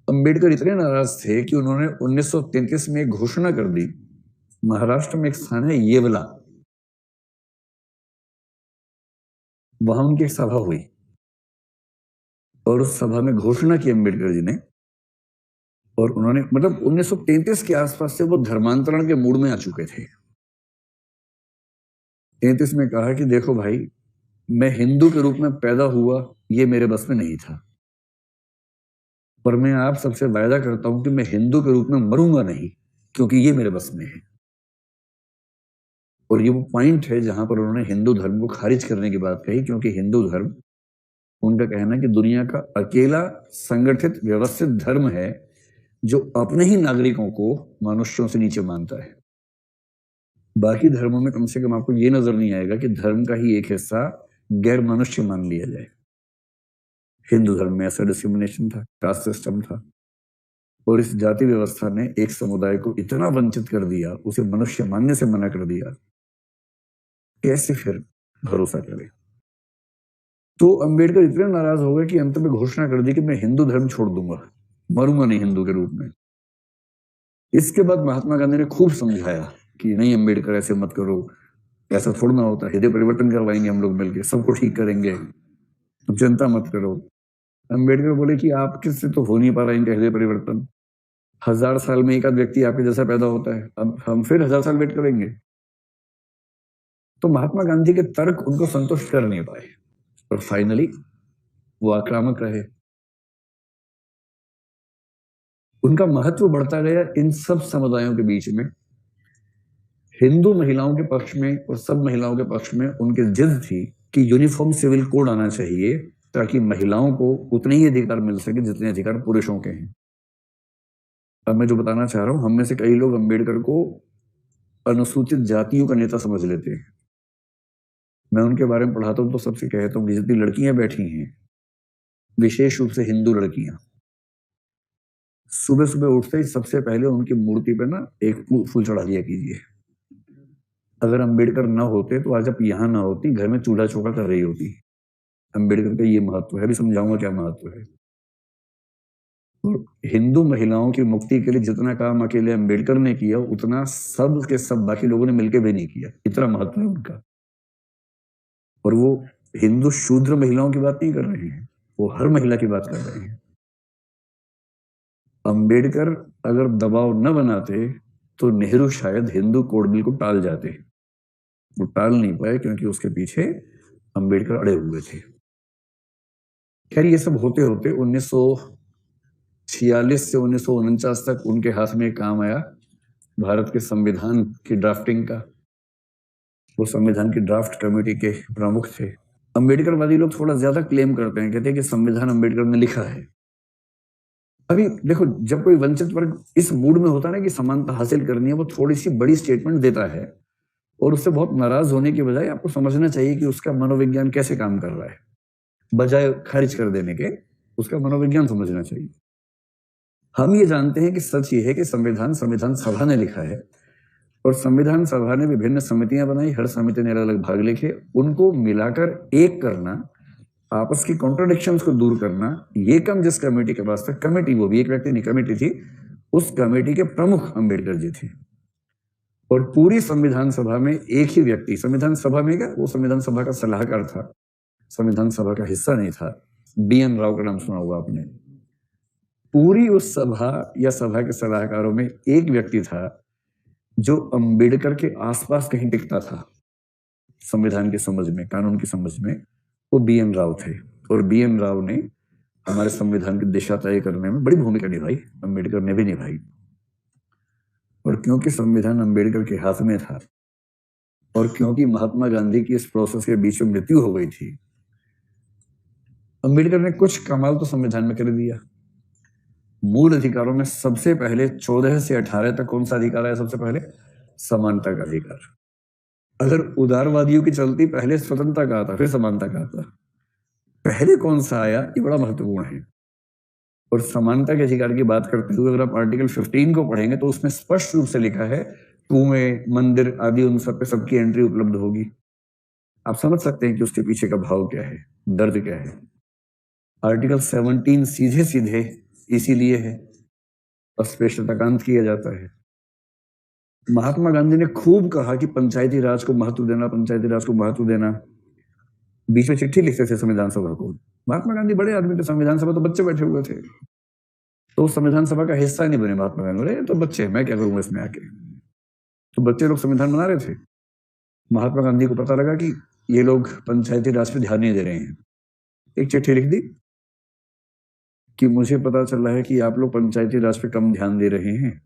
अंबेडकर इतने नाराज थे कि उन्होंने 1933 में एक घोषणा कर दी। महाराष्ट्र में एक स्थान है येवला, वहां उनकी एक सभा हुई और उस सभा में घोषणा की अंबेडकर जी ने, और उन्होंने मतलब 1933 के आसपास से वो धर्मांतरण के मूड में आ चुके थे। 33 में कहा कि देखो भाई, मैं हिंदू के रूप में पैदा हुआ, ये मेरे बस में नहीं था, पर मैं आप सबसे वायदा करता हूं कि मैं हिंदू के रूप में मरूंगा नहीं, क्योंकि ये मेरे बस में है। और ये वो पॉइंट है जहां पर उन्होंने हिंदू धर्म को खारिज करने की बात कही, क्योंकि हिंदू धर्म, उनका कहना है कि दुनिया का अकेला संगठित व्यवस्थित धर्म है जो अपने ही नागरिकों को मनुष्यों से नीचे मानता है। बाकी धर्मों में कम से कम आपको ये नजर नहीं आएगा कि धर्म का ही एक हिस्सा गैर मनुष्य मान लिया जाए। हिंदू धर्म में ऐसा डिस्क्रिमिनेशन था, कास्ट सिस्टम था, और इस जाति व्यवस्था ने एक समुदाय को इतना वंचित कर दिया, उसे मनुष्य मानने से मना कर दिया, कैसे फिर भरोसा करे। तो अंबेडकर इतने नाराज हो गए कि अंत में घोषणा कर दी कि मैं हिंदू धर्म छोड़ दूंगा, मरूंगा नहीं हिंदू के रूप में। इसके बाद महात्मा गांधी ने खूब समझाया कि नहीं अंबेडकर, ऐसे मत करो, ऐसा थोड़ा ना होता, हृदय परिवर्तन करवाएंगे हम लोग मिलकर, सबको ठीक करेंगे, जनता मत करो। अंबेडकर बोले कि आपके से तो हो नहीं पा रहा इनका हृदय परिवर्तन, 1000 साल में एक आध व्यक्ति आपके जैसा पैदा होता है, अब हम फिर 1000 साल वेट करेंगे। तो महात्मा गांधी के तर्क उनको संतुष्ट कर नहीं पाए और फाइनली वो आक्रामक रहे। उनका महत्व बढ़ता गया इन सब समुदायों के बीच में। हिंदू महिलाओं के पक्ष में और सब महिलाओं के पक्ष में उनकी जिद थी कि यूनिफॉर्म सिविल कोड आना चाहिए, ताकि महिलाओं को उतने ही अधिकार मिल सके जितने अधिकार पुरुषों के हैं। अब मैं जो बताना चाह रहा हूं, हम में से कई लोग अंबेडकर को अनुसूचित जातियों का नेता समझ लेते हैं। मैं उनके बारे में पढ़ाता हूं तो सबसे कहता हूं कि जितनी लड़कियां बैठी हैं, विशेष रूप से हिंदू लड़कियां, सुबह सुबह उठते ही सबसे पहले उनकी मूर्ति पे ना एक फूल चढ़ा दिया कीजिए। अगर अंबेडकर ना होते तो आज आप यहां ना होती, घर में चूल्हा चौका कर रही होती। अंबेडकर का ये महत्व है, भी समझाऊंगा क्या महत्व है। और हिंदू महिलाओं की मुक्ति के लिए जितना काम अकेले अंबेडकर ने किया, उतना सब के सब बाकी लोगों ने मिलकर भी नहीं किया, इतना महत्व है उनका। और वो हिंदू शूद्र महिलाओं की बात नहीं कर रहे हैं, वो हर महिला की बात कर रहे हैं। अंबेडकर अगर दबाव न बनाते तो नेहरू शायद हिंदू कोड बिल को टाल जाते। वो टाल नहीं पाए क्योंकि उसके पीछे अंबेडकर अड़े हुए थे। खैर, ये सब होते होते 1946 से 1949 तक उनके हाथ में काम आया भारत के संविधान की ड्राफ्टिंग का। वो संविधान की ड्राफ्ट कमेटी के प्रमुख थे। अंबेडकरवादी लोग थोड़ा ज्यादा क्लेम करते हैं, कहते हैं कि संविधान अंबेडकर ने लिखा है। अभी देखो, जब कोई वंचित वर्ग इस मूड में होता है ना कि समानता हासिल करनी है, वो थोड़ी सी बड़ी स्टेटमेंट देता है, और उससे बहुत नाराज होने की बजाय आपको समझना चाहिए कि उसका मनोविज्ञान कैसे काम कर रहा है। बजाय खारिज कर देने के, उसका मनोविज्ञान समझना चाहिए। हम ये जानते हैं कि सच ये है कि संविधान सभा ने लिखा है, और संविधान सभा ने विभिन्न समितियां बनाई, हर समिति ने अलग अलग भाग लिखे, उनको मिलाकर एक करना, आपस की कॉन्ट्रोडिक्शंस को दूर करना, ये काम जिस कमेटी के पास था, कमेटी वो भी एक व्यक्ति नहीं कमेटी थी, उस कमेटी के प्रमुख अंबेडकर जी थे। और पूरी संविधान सभा में एक ही व्यक्ति, संविधान सभा में क्या, वो संविधान सभा का सलाहकार था, संविधान सभा का हिस्सा नहीं था। BN राव का नाम सुना होगा आपने। पूरी उस सभा या सभा के सलाहकारों में एक व्यक्ति था जो अंबेडकर के आसपास कहीं टिकता था संविधान की समझ में, कानून की समझ में, वो BN राव थे। और BN राव ने हमारे संविधान की दिशा तय करने में बड़ी भूमिका निभाई, अंबेडकर ने भी निभाई। और क्योंकि संविधान अंबेडकर के हाथ में था, और क्योंकि महात्मा गांधी की इस प्रोसेस के बीच में मृत्यु हो गई थी, अंबेडकर ने कुछ कमाल तो संविधान में कर दिया। मूल अधिकारों में सबसे पहले 14 से 18 तक कौन सा अधिकार आया? सबसे पहले समानता का अधिकार। अगर उदारवादियों की चलती, पहले स्वतंत्रता का आता, फिर समानता का आता, पहले कौन सा आया, ये बड़ा महत्वपूर्ण है। और समानता के अधिकार की बात करते हुए अगर आप आर्टिकल 15 को पढ़ेंगे तो उसमें स्पष्ट रूप से लिखा है, कुएं, मंदिर आदि उन सब पे सबकी एंट्री उपलब्ध होगी। आप समझ सकते हैं कि उसके पीछे का भाव क्या है, दर्द क्या है। आर्टिकल 17 सीधे सीधे इसीलिए है, अस्पृश्यताकांत किया जाता है। महात्मा गांधी ने खूब कहा कि पंचायती राज को महत्व देना, पंचायती राज को महत्व देना। बीच में चिट्ठी लिखते थे संविधान सभा को। महात्मा गांधी बड़े आदमी थे, संविधान सभा तो बच्चे बैठे हुए थे, तो संविधान सभा का हिस्सा नहीं बने महात्मा गांधी। बोले तो बच्चे, मैं क्या करूंगा इसमें आके। तो बच्चे लोग संविधान बना रहे थे। महात्मा गांधी को पता लगा कि ये लोग पंचायती राज पे ध्यान नहीं दे रहे हैं। एक चिट्ठी लिख दी कि मुझे पता चल रहा है कि आप लोग पंचायती राज पे कम ध्यान दे रहे हैं,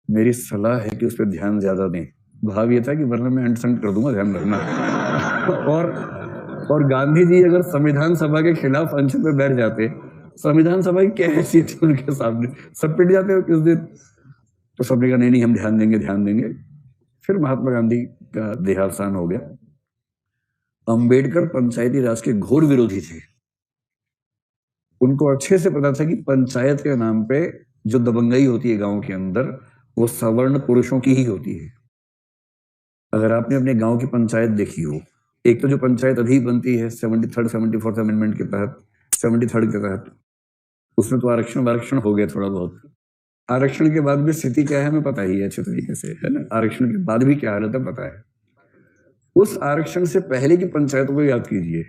मेरी सलाह है कि उस पर ध्यान ज्यादा दें। भाव ये था कि वरना मैं अंडरस्टैंड कर दूंगा, ध्यान रखना। और गांधी जी अगर संविधान सभा के खिलाफ अनशन पे बैठ जाते, संविधान सभा की क्या हैसियत थी उनके सामने, सब पिट जाते हो किस दिन। तो सबने कहा नहीं हम ध्यान देंगे, ध्यान देंगे। फिर महात्मा गांधी का देहावसान हो गया। अंबेडकर पंचायती राज के घोर विरोधी थे। उनको अच्छे से पता था कि पंचायत के नाम पे जो दबंगई होती है गांव के अंदर, वो सवर्ण पुरुषों की ही होती है। अगर आपने अपने गांव की पंचायत देखी हो, एक तो जो पंचायत अभी बनती है 73rd 74th अमेंडमेंट के तहत, 73rd के तहत, उसमें तो आरक्षण हो गया थोड़ा बहुत। आरक्षण के बाद भी स्थिति क्या है हमें पता ही है अच्छे तरीके से, है ना। आरक्षण के बाद भी क्या हालत है पता है। उस आरक्षण से पहले की पंचायतों को याद कीजिए,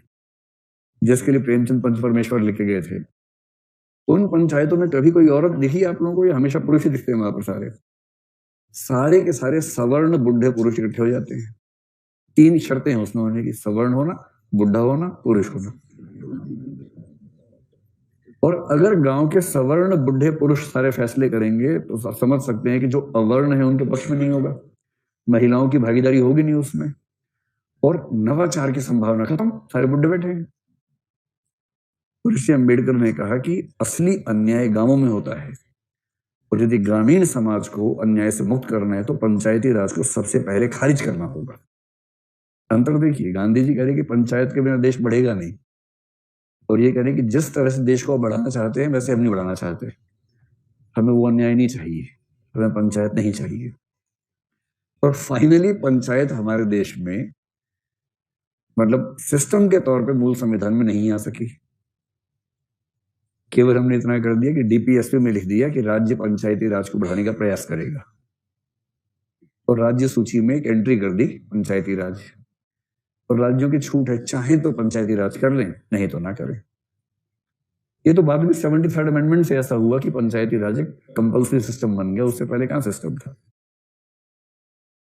जिसके लिए प्रेमचंद पंच परमेश्वर लिखे गए थे। उन पंचायतों में कभी कोई औरत दिखी आप लोगों को, या हमेशा पुरुष ही दिखते हैं वहां पर? सारे के सारे सवर्ण बुढ़े पुरुष इकट्ठे हो जाते हैं। 3 शर्तें हैं उसमें होने की, सवर्ण होना, बुढ़ा होना, पुरुष होना। और अगर गांव के सवर्ण बुढ़े पुरुष सारे फैसले करेंगे तो समझ सकते हैं कि जो अवर्ण है उनके पक्ष में नहीं होगा, महिलाओं की भागीदारी होगी नहीं उसमें, और नवाचार की संभावना खत्म, सारे बुढ़े बैठे हैं। ऋषि अंबेडकर ने कहा कि असली अन्याय गांवों में होता है, और यदि ग्रामीण समाज को अन्याय से मुक्त करना है तो पंचायती राज को सबसे पहले खारिज करना होगा। अंतर देखिए, गांधी जी कह रहे कि पंचायत के बिना देश बढ़ेगा नहीं, और ये कह रहे कि जिस तरह से देश को बढ़ाना चाहते हैं वैसे हम नहीं बढ़ाना चाहते, हमें वो अन्याय नहीं चाहिए, हमें पंचायत नहीं चाहिए। और फाइनली पंचायत हमारे देश में मतलब सिस्टम के तौर पे मूल संविधान में नहीं आ सकी। केवल हमने इतना कर दिया कि डीपीएसपी में लिख दिया कि राज्य पंचायती राज को बढ़ाने का प्रयास करेगा, और राज्य सूची में एक एंट्री कर दी पंचायती राज, और राज्यों की छूट है, चाहे तो पंचायती राज कर लें, नहीं तो ना करें। ये तो बाद में 73rd अमेंडमेंट से ऐसा हुआ कि पंचायती राज एक कंपल्सरी सिस्टम बन गया, उससे पहले कहां सिस्टम था।